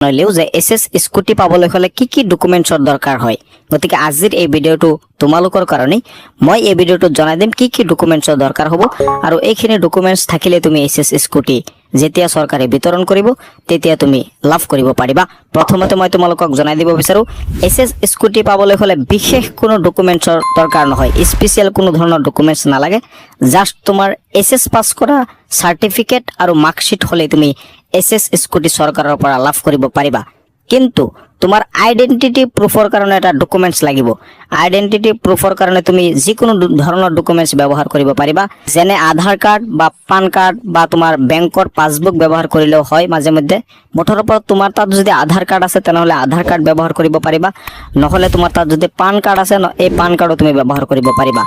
নইলেও যে SS scooty পাবলৈ হলে কি কি ডকুমেন্টছৰ দৰকাৰ হয় গতিকে আজিৰ এই ভিডিঅটো তোমালোকৰ কাৰণে মই এই ভিডিঅটো জনাই দিম কি কি ডকুমেন্টছৰ দৰকাৰ হ'ব আৰু এইখিনি ডকুমেন্টছ থাকিলে তুমি এসএস স্কুটি যেতিয়া চৰকাৰে বিতৰণ কৰিব তেতিয়া তুমি লাভ কৰিব পাৰিবা প্ৰথমতে মই তোমালোকক জনাই দিব বিচাৰো এসএস স্কুটি পাবলৈ হলে বিশেষ কোনো ডকুমেন্টছৰ দৰকাৰ নহয় স্পেশাল কোনো ধৰণৰ ডকুমেন্টছ নালাগে জাস্ট তোমাৰ এসএস পাস কৰা সাৰ্টিফিকেট আৰু মাৰ্কশিট হলে তুমি এসএস স্কুটি চৰকাৰৰ পৰা লাভ কৰিব পাৰিবা কিন্তু তোমাৰ আইডেন্টিটি প্ৰুফৰ কাৰণে এটা ডকুমেন্টছ লাগিব আইডেন্টিটি প্ৰুফৰ কাৰণে তুমি যিকোনো ধৰণৰ ডকুমেন্টছ ব্যৱহাৰ কৰিব পাৰিবা যেনে আধাৰ কাৰ্ড বা পান কাৰ্ড বা তোমাৰ বেংকৰ পাছবুক ব্যৱহাৰ কৰিলেও হয় মাজে মধ্যে মুঠৰ ওপৰত তোমাৰ তাত যদি আধাৰ কাৰ্ড আছে তেনেহলে আধাৰ কাৰ্ড ব্যৱহাৰ কৰিব পাৰিবা নহলে তোমাৰ তাত যদি পান কাৰ্ড আছে এই পান কাৰ্ডও তুমি ব্যৱহাৰ কৰিব পাৰিবা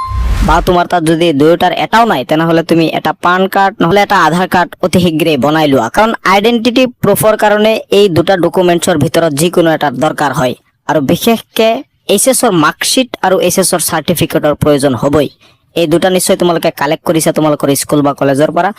বা তোমাৰ তাত যদি দুয়োটাৰ এটাও নাই তেনেহলে তুমি এটা পান কাৰ্ড নহলে এটা আধাৰ কাৰ্ড অতি শীঘ্ৰে বনাই লোৱা কাৰণ আইডেন্টিটি প্ৰুফৰ কাৰণে এই দুটা ডকুমেন্টছৰ ভিতৰত যিকোনো এটা দৰকাৰ হয় আৰু বিশেষকৈ এসএছৰ মাৰ্কশিট আৰু এসএছৰ সাৰ্টিফিকেটৰ প্ৰয়োজন হ'বই এই দুটা নিশ্চয় তোমালোকে কালেক্ট কৰিছা তোমালোকৰ স্কুল বা কলেজৰ পৰা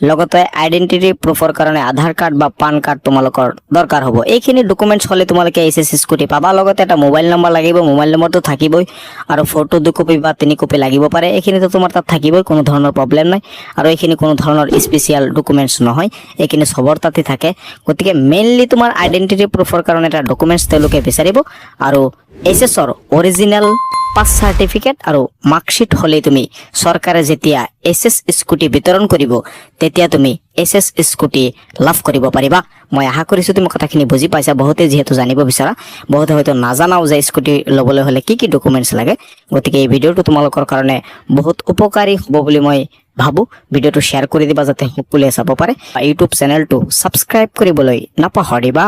লগতে আইডেন্টিটি প্ৰুফৰ কাৰণে আধাৰ কাৰ্ড বা পান কাৰ্ড তোমালোকৰ দৰকাৰ হ'ব এইখিনি ডকুমেন্টছ হলে তোমালোকে এসএস স্কুটি পাবা লগতে এটা মোবাইল নম্বৰ লাগিব মোবাইল নম্বৰটো থাকিবই আৰু ফটো 2 কপি বা 3 কপি লাগিব পাৰে এইখিনিতো তোমাৰ তাত থাকিবই কোনো ধৰণৰ প্ৰবলেম নাই আৰু এইখিনি কোনো ধৰণৰ স্পেশাল ডকুমেন্টছ নহয় এইখিনি সবৰ তাতে থাকে গতিকে মেইনলি তোমাৰ আইডেন্টিটি প্ৰুফৰ কাৰণে এটা ডকুমেন্টছ তেওঁলোকে বিচাৰিব আৰু এসএছৰ অৰিজিনাল পাস সাৰ্টিফিকেট আৰু মাৰ্কশিট হলে তুমি সৰকাৰে যেতিয়া এসএস স্কুটি বিতৰণ কৰিব তেতিয়া তুমি এসএস স্কুটি লাভ কৰিব পাৰিবা মই আশা কৰিছো তুমি কথাখিনি বুজি পাইছা বহুতে যেহেতু জানিব বিচাৰা বহুতে হয়তো নাজানাও যে স্কুটি লবলৈ হলে কি কি ডকুমেন্টছ লাগে গতিকে এই ভিডিঅটো তোমালোকৰ কাৰণে বহুত উপকাৰী হ'ব বুলি মই ভাবো ভিডিঅটো শেয়াৰ কৰি দিবা যাতে সকলোৱে চাব পাৰে ইউটিউব চেনেলটো সাবস্ক্ৰাইব কৰিবলৈ নাপাহৰিবা